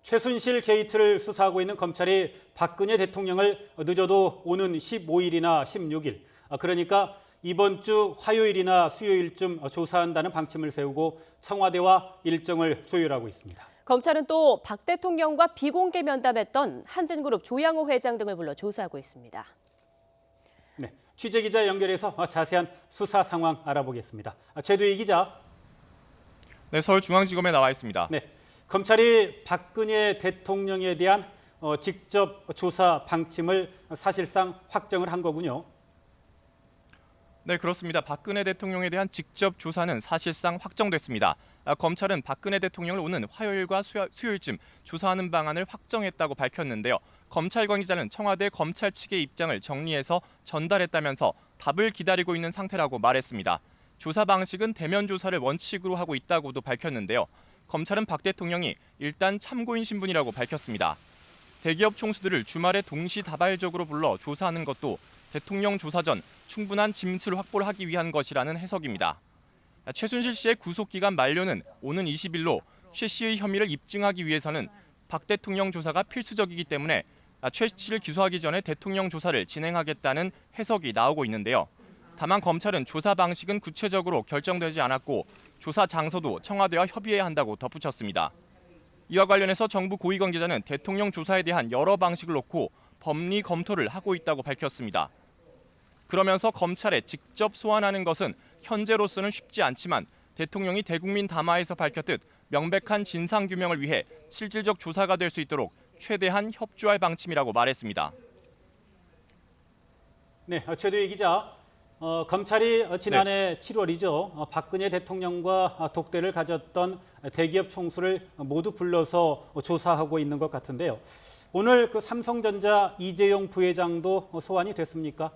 최순실 게이트를 수사하고 있는 검찰이 박근혜 대통령을 늦어도 오는 15일이나 16일, 그러니까 이번 주 화요일이나 수요일쯤 조사한다는 방침을 세우고 청와대와 일정을 조율하고 있습니다. 검찰은 또 박 대통령과 비공개 면담했던 한진그룹 조양호 회장 등을 불러 조사하고 있습니다. 네, 취재기자 연결해서 자세한 수사 상황 알아보겠습니다. 최두희 기자. 네, 서울중앙지검에 나와 있습니다. 네, 검찰이 박근혜 대통령에 대한 직접 조사 방침을 사실상 확정을 한 거군요. 네, 그렇습니다. 박근혜 대통령에 대한 직접 조사는 사실상 확정됐습니다. 검찰은 박근혜 대통령을 오는 화요일과 수요일쯤 조사하는 방안을 확정했다고 밝혔는데요. 검찰 관계자는 청와대 검찰 측의 입장을 정리해서 전달했다면서 답을 기다리고 있는 상태라고 말했습니다. 조사 방식은 대면 조사를 원칙으로 하고 있다고도 밝혔는데요. 검찰은 박 대통령이 일단 참고인 신분이라고 밝혔습니다. 대기업 총수들을 주말에 동시다발적으로 불러 조사하는 것도 대통령 조사 전 충분한 진술 확보를 하기 위한 것이라는 해석입니다. 최순실 씨의 구속기간 만료는 오는 20일로 최 씨의 혐의를 입증하기 위해서는 박 대통령 조사가 필수적이기 때문에 최 씨를 기소하기 전에 대통령 조사를 진행하겠다는 해석이 나오고 있는데요. 다만 검찰은 조사 방식은 구체적으로 결정되지 않았고 조사 장소도 청와대와 협의해야 한다고 덧붙였습니다. 이와 관련해서 정부 고위 관계자는 대통령 조사에 대한 여러 방식을 놓고 법리 검토를 하고 있다고 밝혔습니다. 그러면서 검찰에 직접 소환하는 것은 현재로서는 쉽지 않지만 대통령이 대국민 담화에서 밝혔듯 명백한 진상규명을 위해 실질적 조사가 될 수 있도록 최대한 협조할 방침이라고 말했습니다. 네, 최두희 기자. 검찰이 지난해 7월이죠. 박근혜 대통령과 독대를 가졌던 대기업 총수를 모두 불러서 조사하고 있는 것 같은데요. 오늘 그 삼성전자 이재용 부회장도 소환이 됐습니까?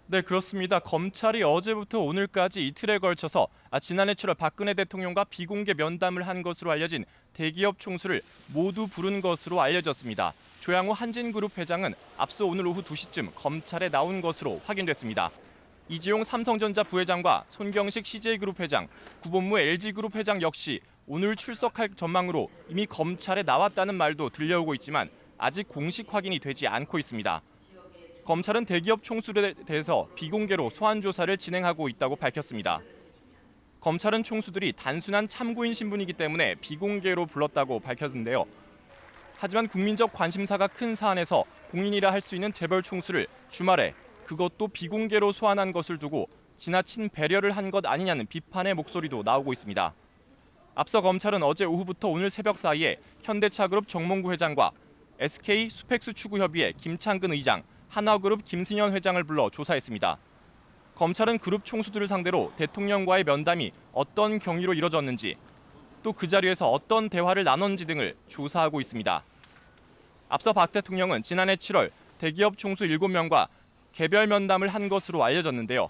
네, 그렇습니다. 검찰이 어제부터 오늘까지 이틀에 걸쳐서 지난해 7월 박근혜 대통령과 비공개 면담을 한 것으로 알려진 대기업 총수를 모두 부른 것으로 알려졌습니다. 조양호 한진그룹 회장은 앞서 오늘 오후 2시쯤 검찰에 나온 것으로 확인됐습니다. 이재용 삼성전자 부회장과 손경식 CJ그룹 회장, 구본무 LG그룹 회장 역시 오늘 출석할 전망으로 이미 검찰에 나왔다는 말도 들려오고 있지만 아직 공식 확인이 되지 않고 있습니다. 검찰은 대기업 총수들에 대해서 비공개로 소환 조사를 진행하고 있다고 밝혔습니다. 검찰은 총수들이 단순한 참고인 신분이기 때문에 비공개로 불렀다고 밝혔는데요. 하지만 국민적 관심사가 큰 사안에서 공인이라 할 수 있는 재벌 총수를 주말에 그것도 비공개로 소환한 것을 두고 지나친 배려를 한 것 아니냐는 비판의 목소리도 나오고 있습니다. 앞서 검찰은 어제 오후부터 오늘 새벽 사이에 현대차그룹 정몽구 회장과 SK 수펙스 추구협의회 김창근 의장, 한화그룹 김승현 회장을 불러 조사했습니다. 검찰은 그룹 총수들을 상대로 대통령과의 면담이 어떤 경위로 이뤄졌는지, 또 그 자리에서 어떤 대화를 나눴는지 등을 조사하고 있습니다. 앞서 박 대통령은 지난해 7월 대기업 총수 7명과 개별 면담을 한 것으로 알려졌는데요.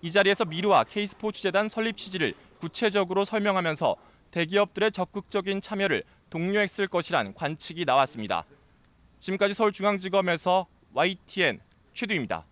이 자리에서 미르와 K스포츠재단 설립 취지를 구체적으로 설명하면서 대기업들의 적극적인 참여를 독려했을 것이란 관측이 나왔습니다. 지금까지 서울중앙지검에서 YTN 최두희입니다.